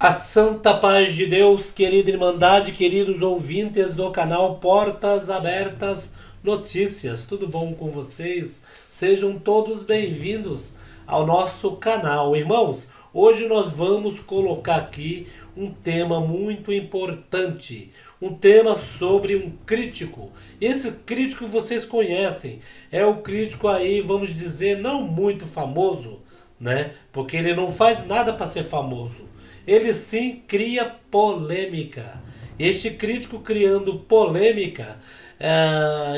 A santa paz de Deus, querida Irmandade, queridos ouvintes do canal Portas Abertas Notícias, tudo bom com vocês? Sejam todos bem-vindos ao nosso canal. Irmãos, hoje nós vamos colocar aqui um tema muito importante, um tema sobre um crítico. Esse crítico vocês conhecem, é o crítico aí, vamos dizer, não muito famoso, né? Porque ele não faz nada para ser famoso. Ele sim cria polêmica. Este crítico criando polêmica,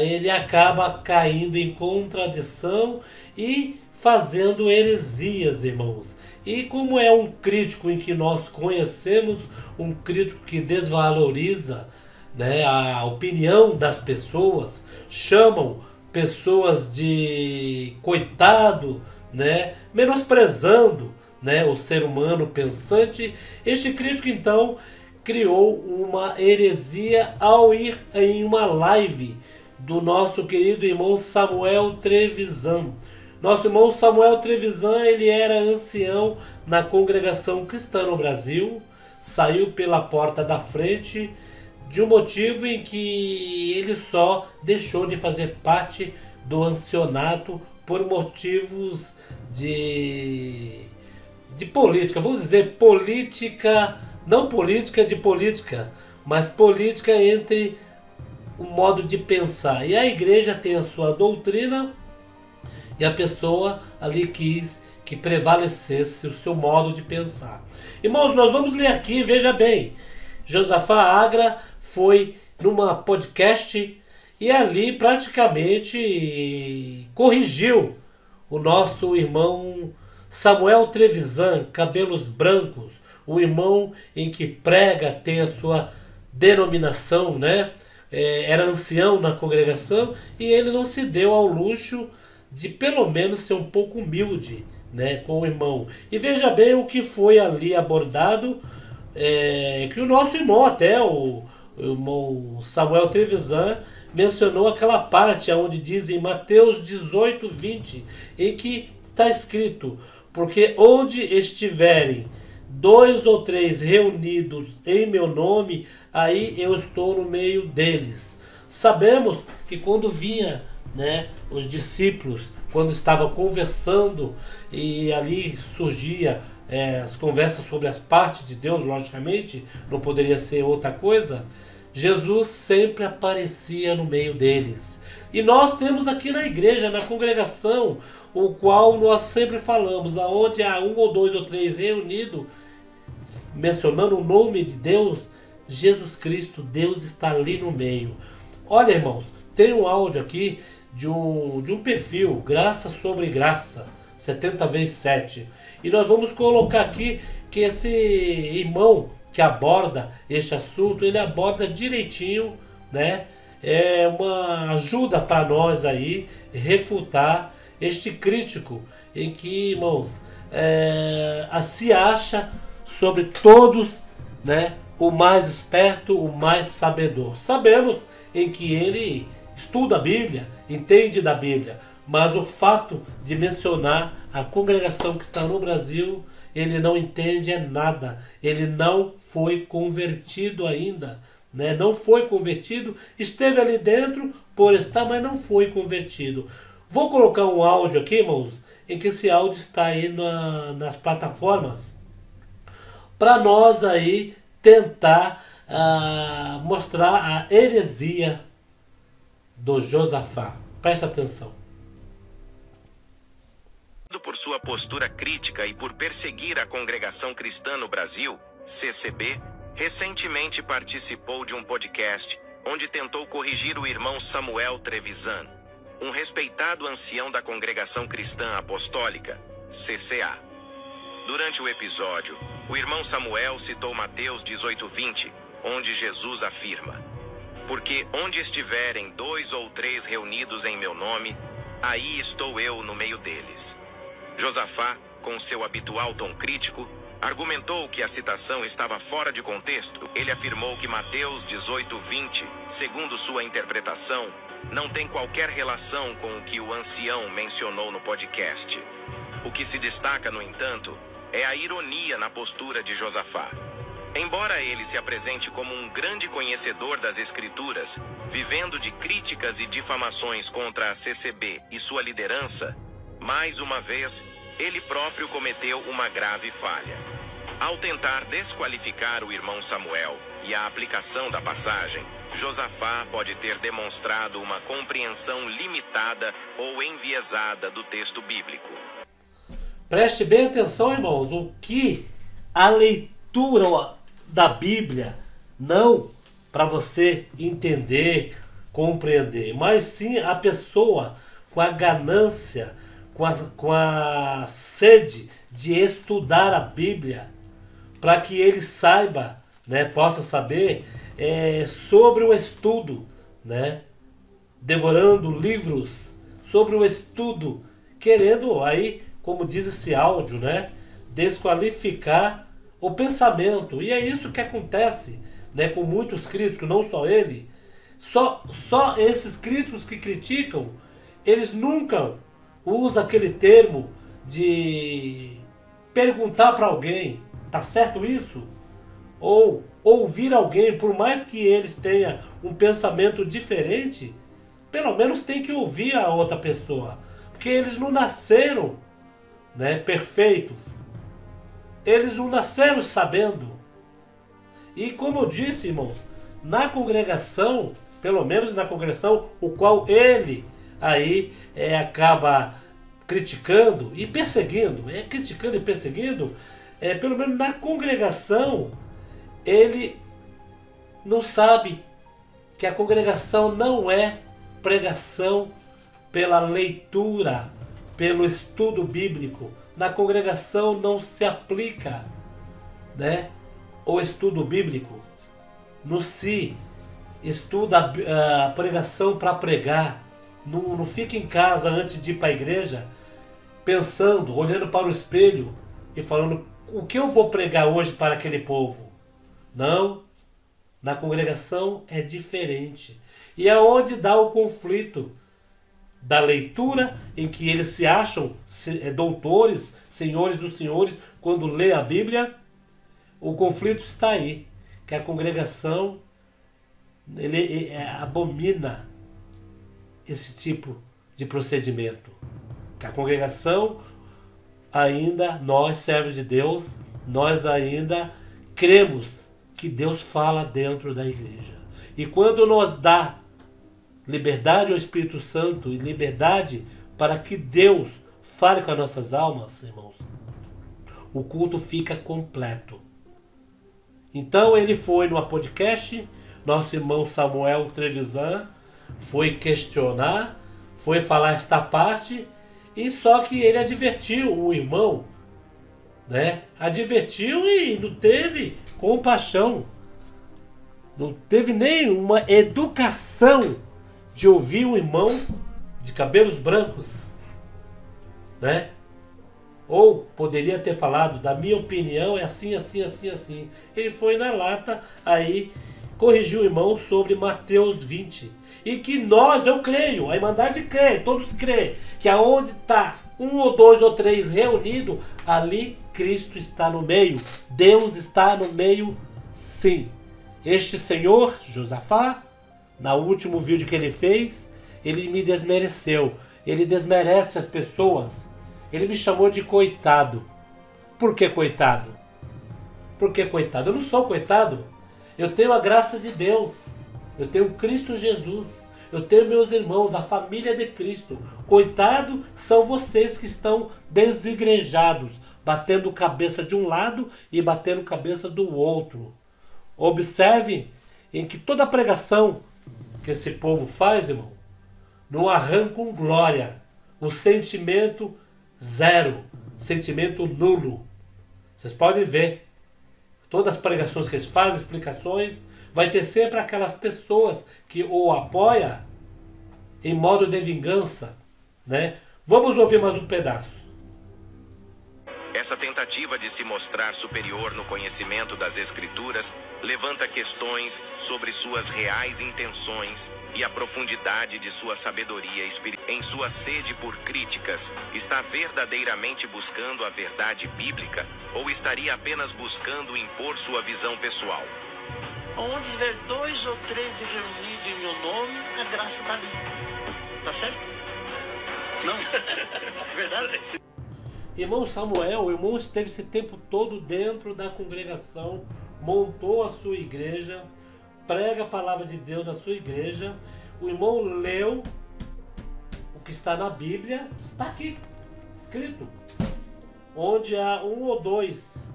ele acaba caindo em contradição e fazendo heresias, irmãos. E como é um crítico em que nós conhecemos, um crítico que desvaloriza, né, a opinião das pessoas, chamam pessoas de coitado, né, menosprezando, né, o ser humano pensante. Este crítico então criou uma heresia ao ir em uma live do nosso querido irmão Samuel Trevisan. Nosso irmão Samuel Trevisan, ele era ancião na Congregação Cristã no Brasil, saiu pela porta da frente de um motivo em que ele só deixou de fazer parte do ancianato por motivos de política, vamos dizer política, não política de política, mas política entre o modo de pensar. E a igreja tem a sua doutrina e a pessoa ali quis que prevalecesse o seu modo de pensar. Irmãos, nós vamos ler aqui, veja bem, Josafá Agra foi numa podcast e ali praticamente corrigiu o nosso irmão Samuel Trevisan, cabelos brancos, o irmão em que prega, tem a sua denominação, né? Era ancião na congregação e ele não se deu ao luxo de pelo menos ser um pouco humilde, né, com o irmão. E veja bem o que foi ali abordado, que o nosso irmão, até o irmão Samuel Trevisan, mencionou aquela parte onde diz em Mateus 18, 20, em que está escrito: porque onde estiverem 2 ou 3 reunidos em meu nome, aí eu estou no meio deles. Sabemos que quando vinha, né, os discípulos, quando estavam conversando e ali surgia as conversas sobre as partes de Deus, logicamente, não poderia ser outra coisa, Jesus sempre aparecia no meio deles. E nós temos aqui na igreja, na congregação, o qual nós sempre falamos, aonde há 1 ou 2 ou 3 reunidos, mencionando o nome de Deus, Jesus Cristo, Deus está ali no meio. Olha, irmãos, tem um áudio aqui de um perfil, Graça sobre Graça, 70 × 7. E nós vamos colocar aqui que esse irmão que aborda este assunto, ele aborda direitinho, né? É uma ajuda para nós aí refutar este crítico em que, irmãos, se acha sobre todos, né, o mais esperto, o mais sabedor. Sabemos em que ele estuda a Bíblia, entende da Bíblia, mas o fato de mencionar a congregação que está no Brasil, ele não entende nada, ele não foi convertido ainda, né? Não foi convertido, esteve ali dentro por estar, mas não foi convertido. Vou colocar um áudio aqui, irmãos, em que esse áudio está aí nas plataformas, para nós aí tentar mostrar a heresia do Josafá. Presta atenção. Por sua postura crítica e por perseguir a Congregação Cristã no Brasil, CCB, recentemente participou de um podcast onde tentou corrigir o irmão Samuel Trevisan, um respeitado ancião da Congregação Cristã Apostólica, CCA. Durante o episódio, o irmão Samuel citou Mateus 18:20, onde Jesus afirma: porque onde estiverem 2 ou 3 reunidos em meu nome, aí estou eu no meio deles. Josafá, com seu habitual tom crítico, argumentou que a citação estava fora de contexto. Ele afirmou que Mateus 18:20, segundo sua interpretação, não tem qualquer relação com o que o ancião mencionou no podcast. O que se destaca, no entanto, é a ironia na postura de Josafá. Embora ele se apresente como um grande conhecedor das Escrituras, vivendo de críticas e difamações contra a CCB e sua liderança, mais uma vez, ele próprio cometeu uma grave falha. Ao tentar desqualificar o irmão Samuel e a aplicação da passagem, Josafá pode ter demonstrado uma compreensão limitada ou enviesada do texto bíblico. Preste bem atenção, irmãos, o que a leitura da Bíblia, não para você entender, compreender, mas sim a pessoa com a ganância, com a sede de estudar a Bíblia, para que ele saiba, né, possa saber sobre o estudo, né, devorando livros sobre o estudo, querendo aí, como diz esse áudio, né, desqualificar o pensamento. E é isso que acontece, né, com muitos críticos, não só ele. Só esses críticos que criticam, eles nunca usam aquele termo de perguntar para alguém, tá certo isso? Ou ouvir alguém, por mais que eles tenham um pensamento diferente, pelo menos tem que ouvir a outra pessoa. Porque eles não nasceram, né, perfeitos. Eles não nasceram sabendo. E como eu disse, irmãos, na congregação, pelo menos na congregação, o qual ele aí acaba criticando e perseguindo, criticando e perseguindo, pelo menos na congregação, ele não sabe que a congregação não é pregação pela leitura, pelo estudo bíblico. Na congregação não se aplica, né, o estudo bíblico. Não se estuda a pregação para pregar. Não fica em casa antes de ir para a igreja pensando, olhando para o espelho e falando o que eu vou pregar hoje para aquele povo. Não, na congregação é diferente. E é onde dá o conflito da leitura, em que eles se acham doutores, senhores dos senhores, quando lê a Bíblia. O conflito está aí, que a congregação ele abomina esse tipo de procedimento. Que a congregação ainda, nós servos de Deus, nós ainda cremos que Deus fala dentro da igreja. E quando nós dá liberdade ao Espírito Santo e liberdade para que Deus fale com as nossas almas, irmãos, o culto fica completo. Então ele foi no podcast, nosso irmão Samuel Trevisan foi questionar, foi falar esta parte, e só que ele advertiu o irmão, né? Advertiu e não teve compaixão, não teve nenhuma educação de ouvir o irmão de cabelos brancos, né? Ou poderia ter falado, da minha opinião é assim, assim, assim, assim. Ele foi na lata, aí corrigiu o irmão sobre Mateus 20. E que nós, eu creio, a Irmandade crê, todos creem, que aonde está 1 ou 2 ou 3 reunidos, ali Cristo está no meio. Deus está no meio, sim. Este senhor, Josafá, no último vídeo que ele fez, ele me desmereceu. Ele desmerece as pessoas. Ele me chamou de coitado. Por que coitado? Por que coitado? Eu não sou coitado. Eu tenho a graça de Deus. Eu tenho Cristo Jesus. Eu tenho meus irmãos, a família de Cristo. Coitado são vocês que estão desigrejados, batendo cabeça de um lado e batendo cabeça do outro. Observem em que toda pregação que esse povo faz, irmão, não arrancam glória. O sentimento zero, sentimento nulo. Vocês podem ver, todas as pregações que eles fazem, explicações, vai ter sempre aquelas pessoas que o apoiam em modo de vingança, né? Vamos ouvir mais um pedaço. Essa tentativa de se mostrar superior no conhecimento das Escrituras levanta questões sobre suas reais intenções e a profundidade de sua sabedoria espiritual. Em sua sede por críticas, está verdadeiramente buscando a verdade bíblica ou estaria apenas buscando impor sua visão pessoal? Onde estiver 2 ou 3 reunidos em meu nome, a graça está ali. Tá certo? Não? Verdade? Irmão Samuel, o irmão esteve esse tempo todo dentro da congregação, montou a sua igreja, prega a palavra de Deus na sua igreja. O irmão leu o que está na Bíblia, está aqui, escrito. Onde há 1 ou 2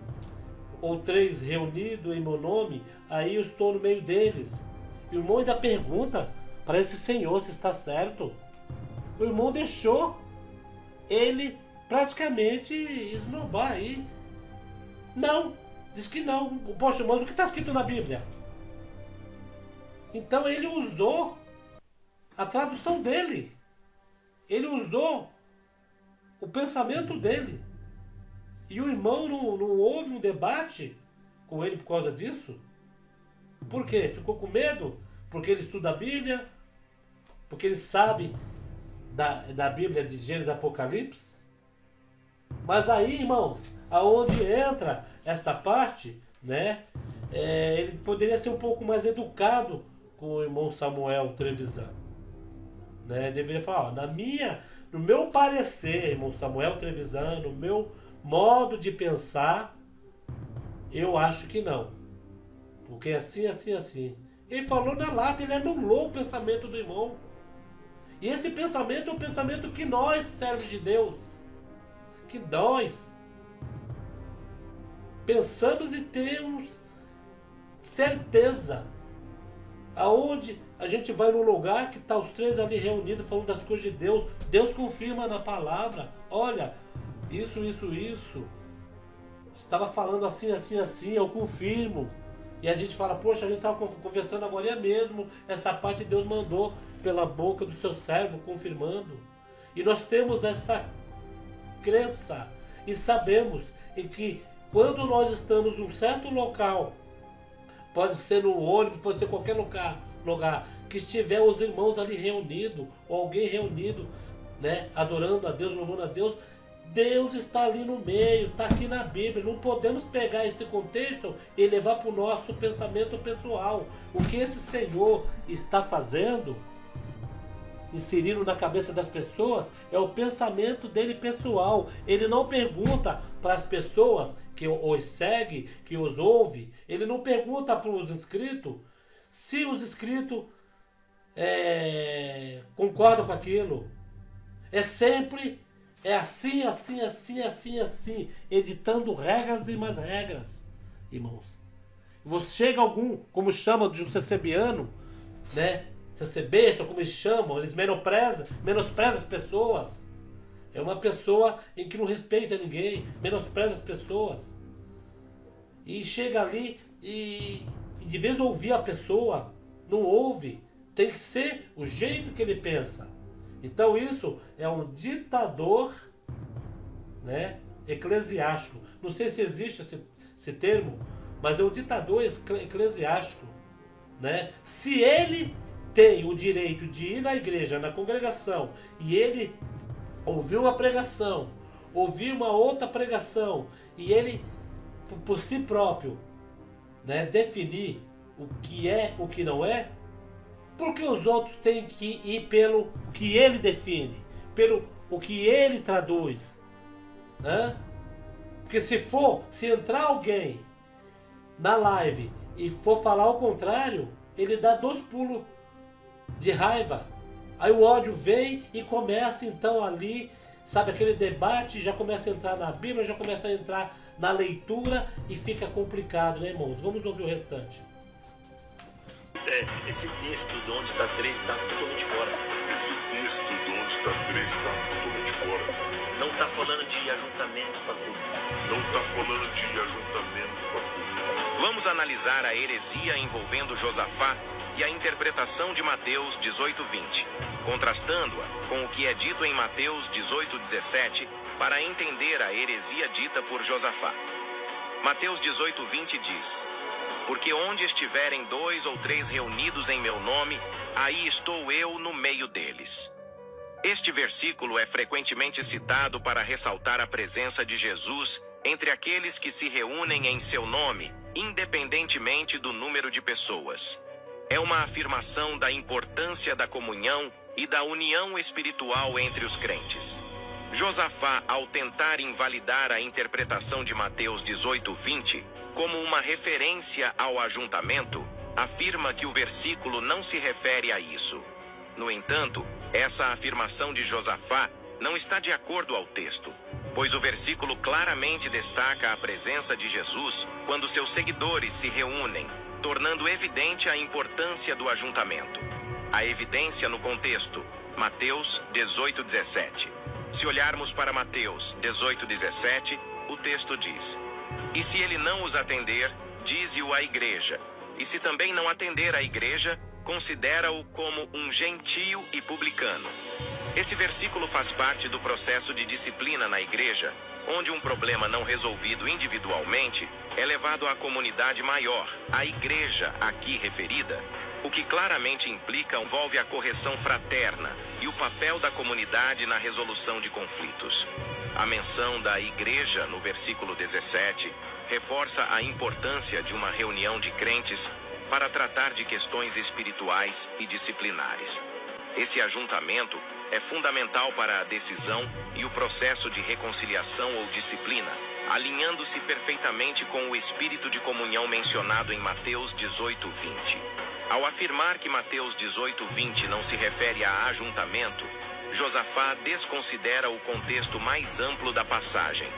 ou 3 reunidos em meu nome, aí eu estou no meio deles. E o irmão ainda pergunta para esse senhor se está certo. O irmão deixou ele praticamente esnobar aí. Não, diz que não. Poxa, mas o que está escrito na Bíblia? Então ele usou a tradução dele. Ele usou o pensamento dele. E o irmão não houve um debate com ele por causa disso? Por quê? Ficou com medo? Porque ele estuda a Bíblia? Porque ele sabe da Bíblia de Gênesis e Apocalipse? Mas aí, irmãos, aonde entra esta parte, né? Ele poderia ser um pouco mais educado com o irmão Samuel Trevisan, né? Deveria falar, ó, no meu parecer, irmão Samuel Trevisan, no meu modo de pensar, eu acho que não. Porque assim. Ele falou na lata, ele anulou o pensamento do irmão. E esse pensamento é o pensamento que nós, servos de Deus, que nós pensamos e temos certeza. Aonde a gente vai num lugar que está os 3 ali reunidos falando das coisas de Deus, Deus confirma na palavra, olha, isso, estava falando assim, eu confirmo. E a gente fala, poxa, a gente estava conversando agora mesmo, essa parte Deus mandou pela boca do seu servo, confirmando. E nós temos essa crença e sabemos em que quando nós estamos em um certo local, pode ser no ônibus, pode ser qualquer lugar que estiver os irmãos ali reunidos, ou alguém reunido, né, adorando a Deus, louvando a Deus, Deus está ali no meio, está aqui na Bíblia. Não podemos pegar esse contexto e levar para o nosso pensamento pessoal. O que esse Senhor está fazendo, inserindo na cabeça das pessoas, é o pensamento dele pessoal. Ele não pergunta para as pessoas que os segue, que os ouve, ele não pergunta para os inscritos se os inscritos concordam com aquilo. É sempre assim, editando regras e mais regras, irmãos. Você chega algum, como chama de um CCBiano, né? CCBista, como eles chamam, eles menosprezam as pessoas. É uma pessoa em que não respeita ninguém, menospreza as pessoas. E chega ali e de vez ouvir a pessoa, não ouve. Tem que ser o jeito que ele pensa. Então isso é um ditador, né, eclesiástico. Não sei se existe esse termo, mas é um ditador eclesiástico, né? Se ele tem o direito de ir na igreja, na congregação, e ele ouvir uma pregação, ouvir uma outra pregação, e ele, por si próprio, né, definir o que é, o que não é, porque os outros têm que ir pelo que ele define, pelo o que ele traduz, né? Porque se entrar alguém na live e for falar o contrário, ele dá 2 pulos de raiva. Aí o ódio vem e começa então ali, sabe, aquele debate, já começa a entrar na Bíblia, já começa a entrar na leitura e fica complicado, né, irmãos? Vamos ouvir o restante. Esse texto de onde está 3 está totalmente fora. Esse texto de onde Tá três, tá totalmente fora. Não tá falando de ajuntamento, Pacu. Não tá falando de ajuntamento, Pacu. Vamos analisar a heresia envolvendo Josafá e a interpretação de Mateus 18:20, contrastando-a com o que é dito em Mateus 18:17, para entender a heresia dita por Josafá. Mateus 18:20 diz: porque onde estiverem 2 ou 3 reunidos em meu nome, aí estou eu no meio deles. Este versículo é frequentemente citado para ressaltar a presença de Jesus entre aqueles que se reúnem em seu nome, independentemente do número de pessoas. É uma afirmação da importância da comunhão e da união espiritual entre os crentes. Josafá, ao tentar invalidar a interpretação de Mateus 18:20 como uma referência ao ajuntamento, afirma que o versículo não se refere a isso. No entanto, essa afirmação de Josafá não está de acordo ao texto, pois o versículo claramente destaca a presença de Jesus quando seus seguidores se reúnem, tornando evidente a importância do ajuntamento. A evidência no contexto, Mateus 18:17. Se olharmos para Mateus 18:17, o texto diz: e se ele não os atender, dize-o à igreja. E se também não atender à igreja, considera-o como um gentio e publicano. Esse versículo faz parte do processo de disciplina na igreja, onde um problema não resolvido individualmente é levado à comunidade maior, a igreja aqui referida, o que claramente envolve a correção fraterna e o papel da comunidade na resolução de conflitos. A menção da igreja no versículo 17 reforça a importância de uma reunião de crentes para tratar de questões espirituais e disciplinares. Esse ajuntamento é fundamental para a decisão e o processo de reconciliação ou disciplina, alinhando-se perfeitamente com o espírito de comunhão mencionado em Mateus 18:20. Ao afirmar que Mateus 18:20 não se refere a ajuntamento, Josafá desconsidera o contexto mais amplo da passagem,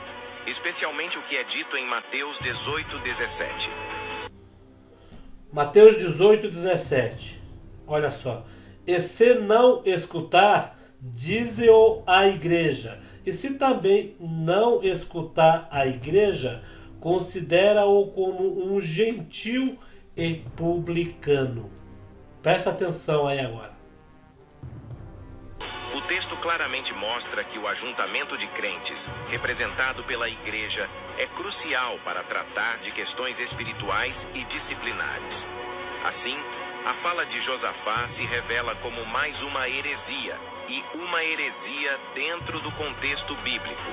especialmente o que é dito em Mateus 18:17. Mateus 18:17. Olha só. E se não escutar, dize-o à igreja. E se também não escutar a igreja, considera-o como um gentil e publicano. Presta atenção aí agora. O texto claramente mostra que o ajuntamento de crentes, representado pela igreja, é crucial para tratar de questões espirituais e disciplinares. Assim, a fala de Josafá se revela como mais uma heresia, e uma heresia dentro do contexto bíblico.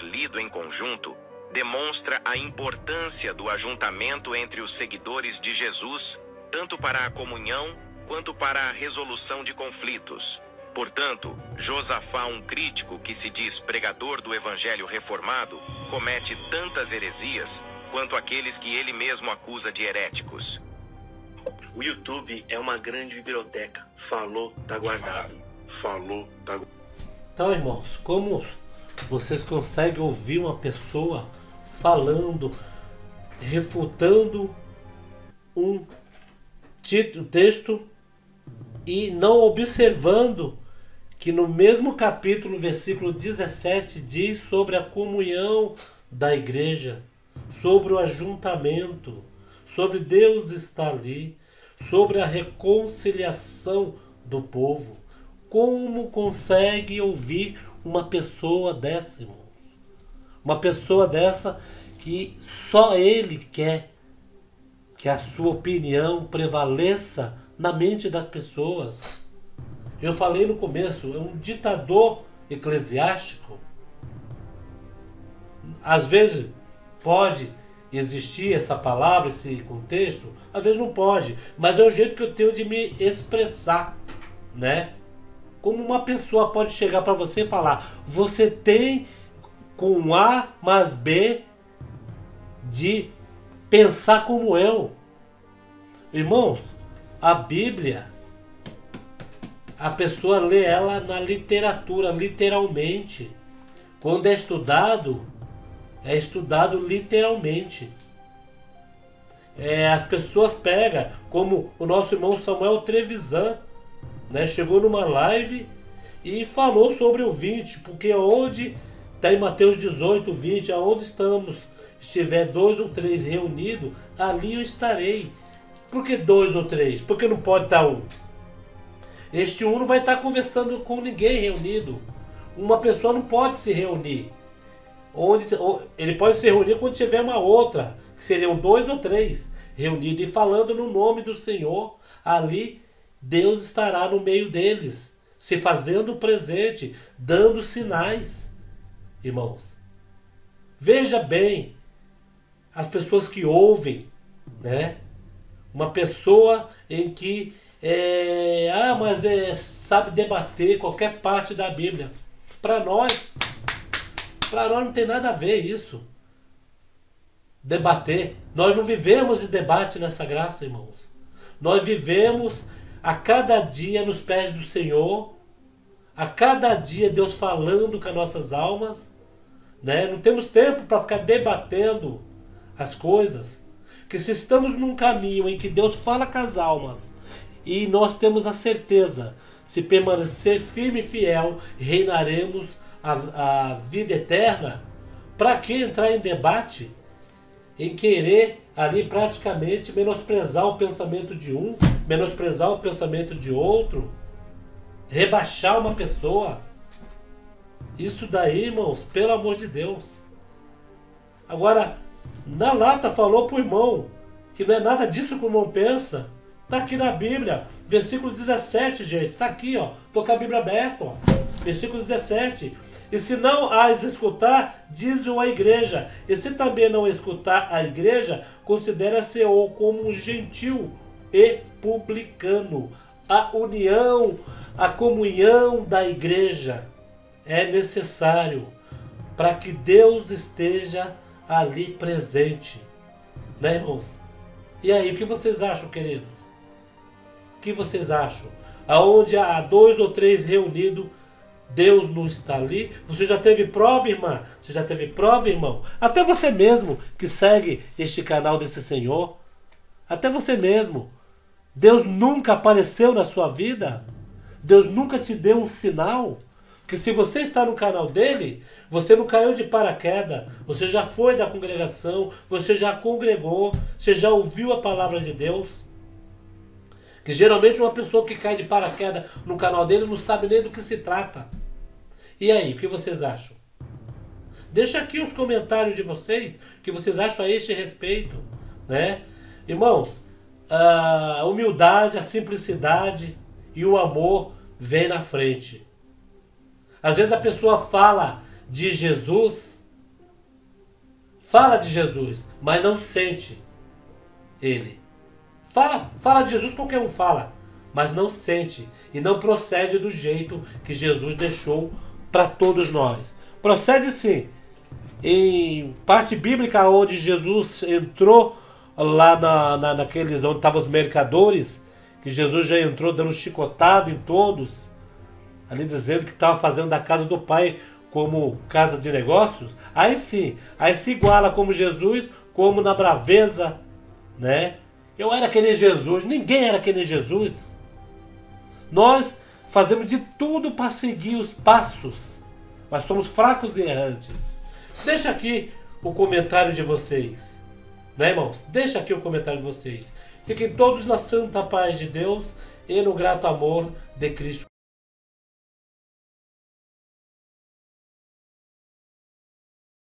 Lido em conjunto, demonstra a importância do ajuntamento entre os seguidores de Jesus, tanto para a comunhão quanto para a resolução de conflitos. Portanto, Josafá, um crítico que se diz pregador do evangelho reformado, comete tantas heresias quanto aqueles que ele mesmo acusa de heréticos. O YouTube é uma grande biblioteca. Falou, tá guardado. Falou, tá. Então, irmãos, como vocês conseguem ouvir uma pessoa falando, refutando um texto e não observando que no mesmo capítulo, versículo 17, diz sobre a comunhão da igreja, sobre o ajuntamento, sobre Deus estar ali, sobre a reconciliação do povo. Como consegue ouvir uma pessoa dessa, irmãos? Uma pessoa dessa que só ele quer que a sua opinião prevaleça na mente das pessoas. Eu falei no começo, é um ditador eclesiástico. Às vezes pode existir essa palavra, esse contexto, às vezes não pode, mas é o jeito que eu tenho de me expressar, né? Como uma pessoa pode chegar para você e falar, você tem com A mais B de pensar como eu. Irmãos, a Bíblia, a pessoa lê ela na literatura, literalmente. Quando é estudado literalmente. As pessoas pegam, como o nosso irmão Samuel Trevisan, né? Chegou numa live e falou sobre o 20, porque onde está em Mateus 18, 20, aonde estiver 2 ou 3 reunidos, ali eu estarei. Por que 2 ou 3? Porque não pode estar um. Este um não vai estar conversando com ninguém reunido. Uma pessoa não pode se reunir. Ele pode se reunir quando tiver uma outra, que seriam 2 ou 3 reunidos e falando no nome do Senhor. Ali Deus estará no meio deles, se fazendo presente, dando sinais. Irmãos, veja bem as pessoas que ouvem, né? Uma pessoa em que sabe debater qualquer parte da Bíblia. Para nós não tem nada a ver isso. Debater. Nós não vivemos de debate nessa graça, irmãos. Nós vivemos a cada dia nos pés do Senhor. A cada dia Deus falando com as nossas almas, né? Não temos tempo para ficar debatendo as coisas. Que se estamos num caminho em que Deus fala com as almas e nós temos a certeza, se permanecer firme e fiel, reinaremos a vida eterna. Para que entrar em debate? Em querer ali praticamente menosprezar o pensamento de um, menosprezar o pensamento de outro, rebaixar uma pessoa. Isso daí, irmãos, pelo amor de Deus. Agora, na lata falou pro irmão que não é nada disso que o irmão pensa. Tá aqui na Bíblia, versículo 17, gente. Tá aqui, ó. Tô com a Bíblia aberta, ó. Versículo 17. E se não as escutar, diz-o à igreja. E se também não escutar a igreja, considera-se como um gentil e publicano. A união, a comunhão da igreja é necessário para que Deus esteja ali presente. Né, irmãos? E aí, o que vocês acham, queridos? O que vocês acham? Aonde há 2 ou 3 reunidos, Deus não está ali? Você já teve prova, irmã? Você já teve prova, irmão? Até você mesmo que segue este canal desse Senhor. Até você mesmo. Deus nunca apareceu na sua vida? Deus nunca te deu um sinal? Que se você está no canal dele, você não caiu de paraquedas. Você já foi da congregação, você já congregou, você já ouviu a palavra de Deus. Que geralmente uma pessoa que cai de paraquedas no canal dele não sabe nem do que se trata. E aí, o que vocês acham? Deixa aqui os comentários de vocês, o que vocês acham a este respeito, né? Irmãos, a humildade, a simplicidade e o amor vem na frente. Às vezes a pessoa fala de Jesus, mas não sente ele. Fala de Jesus, qualquer um fala, mas não sente e não procede do jeito que Jesus deixou para todos nós. Procede sim. Em parte bíblica, onde Jesus entrou lá naqueles onde estavam os mercadores, que Jesus já entrou dando chicotado em todos, ali dizendo que estava fazendo da casa do Pai como casa de negócios. Aí sim, aí se iguala como Jesus, como na braveza, né? Eu era que nem Jesus, ninguém era que nem Jesus. Nós fazemos de tudo para seguir os passos, mas somos fracos e errantes. Deixa aqui o comentário de vocês, né, irmãos? Deixa aqui o comentário de vocês. Fiquem todos na santa paz de Deus e no grato amor de Cristo.